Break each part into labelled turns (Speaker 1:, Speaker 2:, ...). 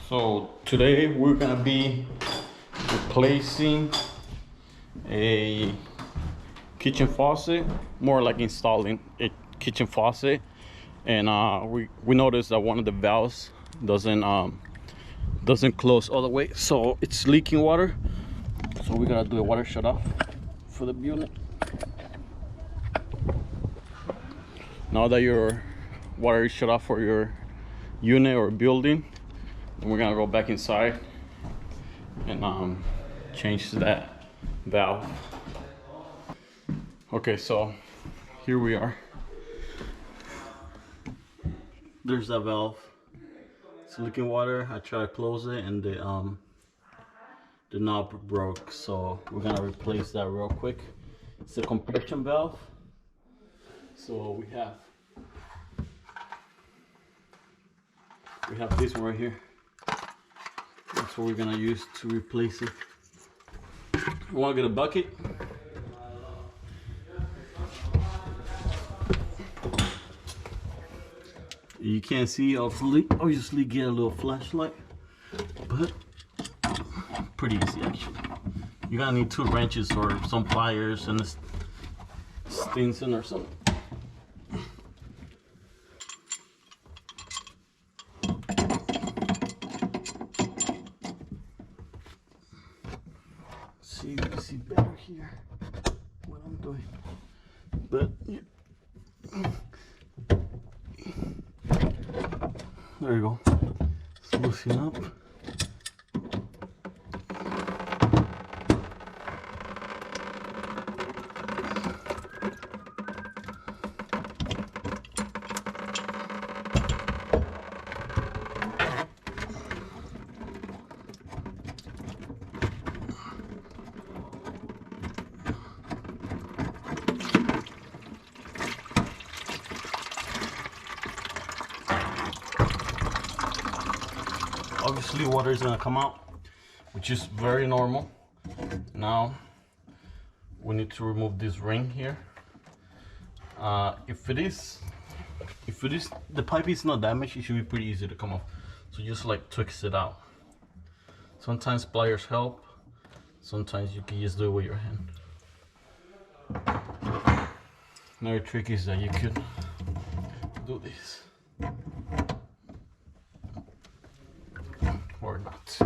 Speaker 1: So today we're gonna be replacing a kitchen faucet, more like installing a kitchen faucet, and we noticed that one of the valves doesn't close all the way, so it's leaking water. So we're gonna do a water shut off for the unit. Now that your water is shut off for your unit or building, we're gonna go back inside and change that valve. Okay, so here we are. There's that valve. It's leaking water. I tried to close it and the knob broke, so we're gonna replace that real quick. It's a compression valve. So we have this one right here. That's what we're gonna use to replace it. I wanna get a bucket. You can't see, obviously get a little flashlight, but pretty easy actually. You're gonna need 2 wrenches or some pliers and a Stinson or something. See, you can see better here what I'm doing, but yeah. There you go. Let's loosen up. Obviously water is gonna come out, which is very normal. Now we need to remove this ring here. If the pipe is not damaged, it should be pretty easy to come off. So just like twist it out. Sometimes pliers help, sometimes you can just do it with your hand. Another trick is that you could do this or not.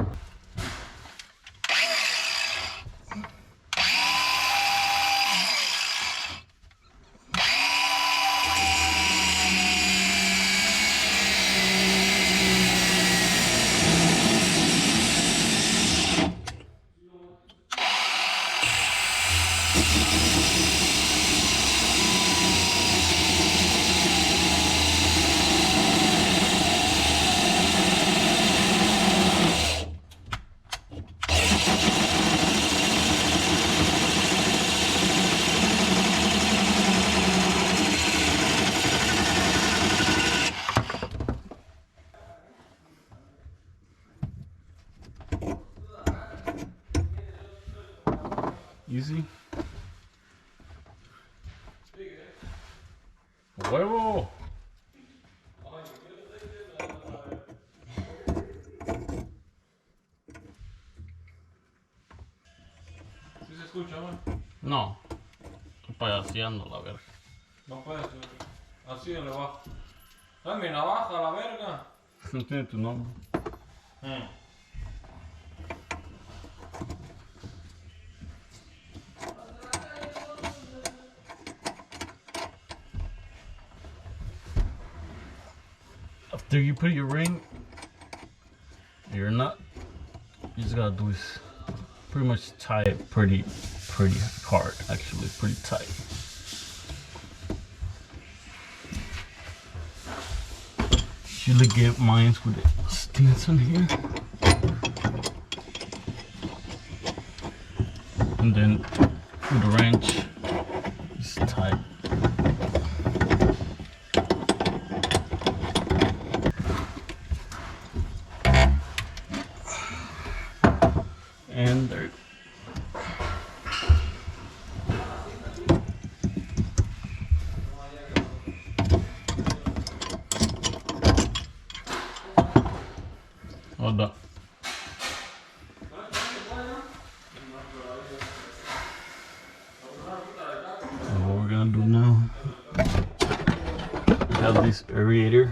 Speaker 1: Easy. Huevo.
Speaker 2: ¿Sí se escucha, man?
Speaker 1: No, estoy payaseando la verga.
Speaker 2: No puede ser. Así le bajo. ¡Ay, mi navaja, la verga!
Speaker 1: No tiene tu nombre. After you put your ring, your nut, you just gotta do is pretty much tie it pretty hard, actually, pretty tight. Usually get mine with a Stinson here, and then with a wrench, just tight. And there. Hold up. So what we're gonna do now, we have this aerator.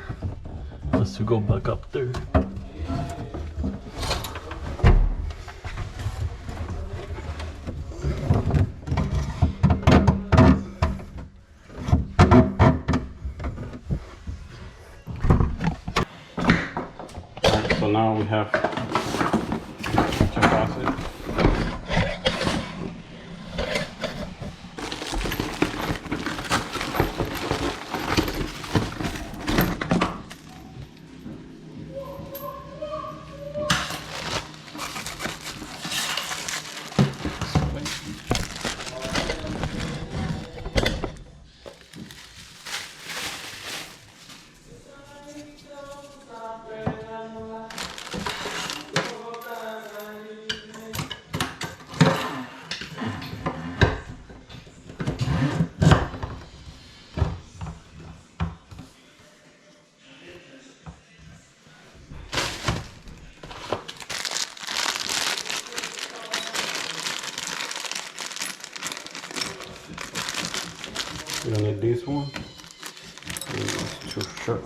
Speaker 1: Let's go back up there. So now we have the faucet. You're gonna need this one. It's too short.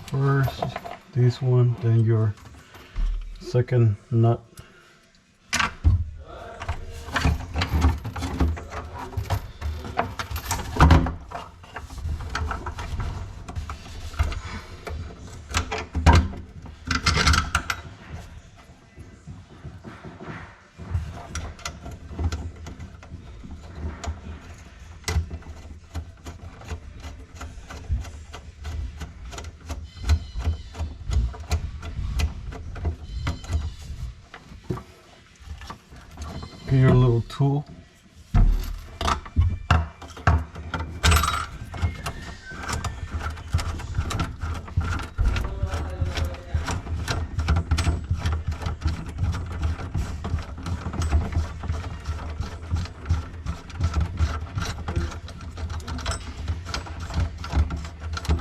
Speaker 1: First, this one, then your second nut. Get your little tool.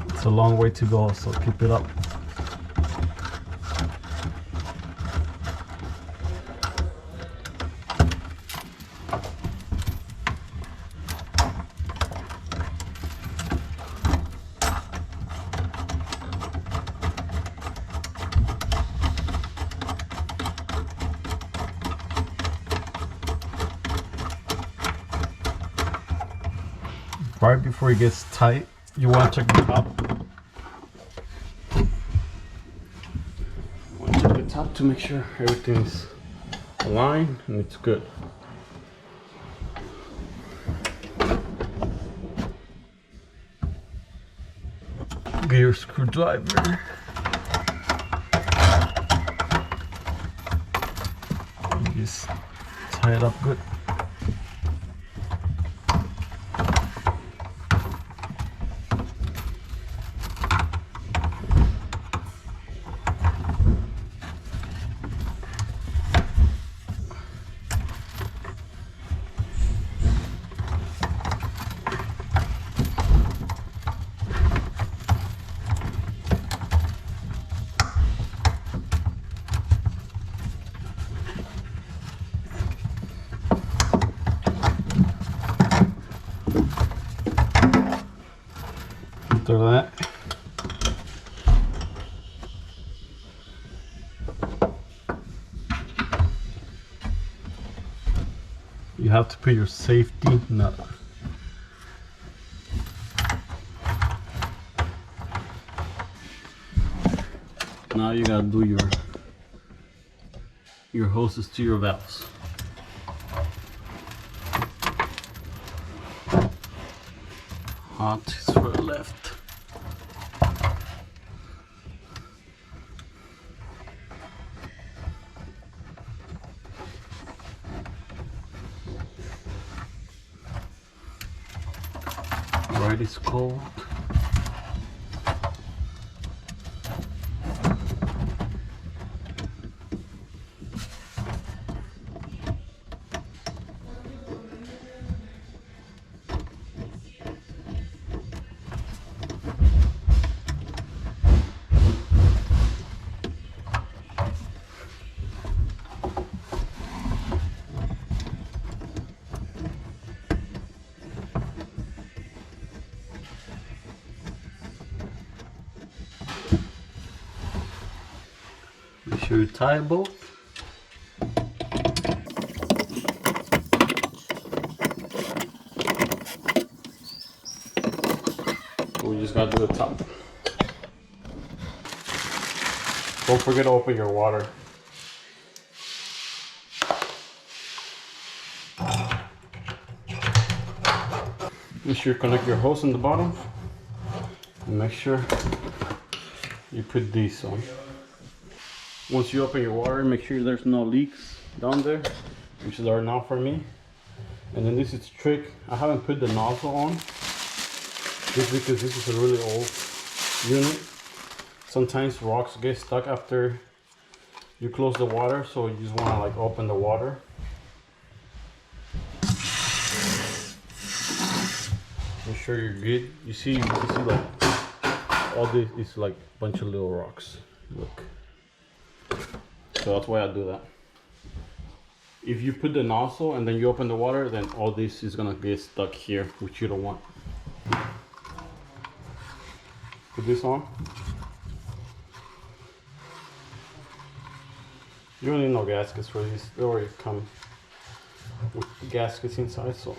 Speaker 1: It's a long way to go, so keep it up. Right before it gets tight, you want to check the top. You want to check the top to make sure everything's aligned and it's good. Get your screwdriver. And just tie it up good. After that, you have to put your safety nut. Now you gotta do your hoses to your valves. Hot is for the left. Right is cold. to tie both. We just gotta do the top. Don't forget to open your water. Make sure you connect your hose in the bottom. And make sure you put these on. Once you open your water, make sure there's no leaks down there, which there are now for me. And then this is the trick. I haven't put the nozzle on, just because this is a really old unit. Sometimes rocks get stuck after you close the water, so you just want to like open the water. Make sure you're good. You see like all this is like a bunch of little rocks. Look. So that's why I do that. If you put the nozzle and then you open the water, then all this is gonna get stuck here, which you don't want. Put this on. You don't need no gaskets for these. They already come with gaskets inside, so.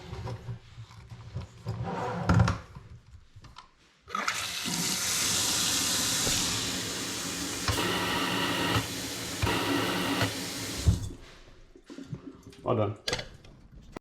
Speaker 1: All done.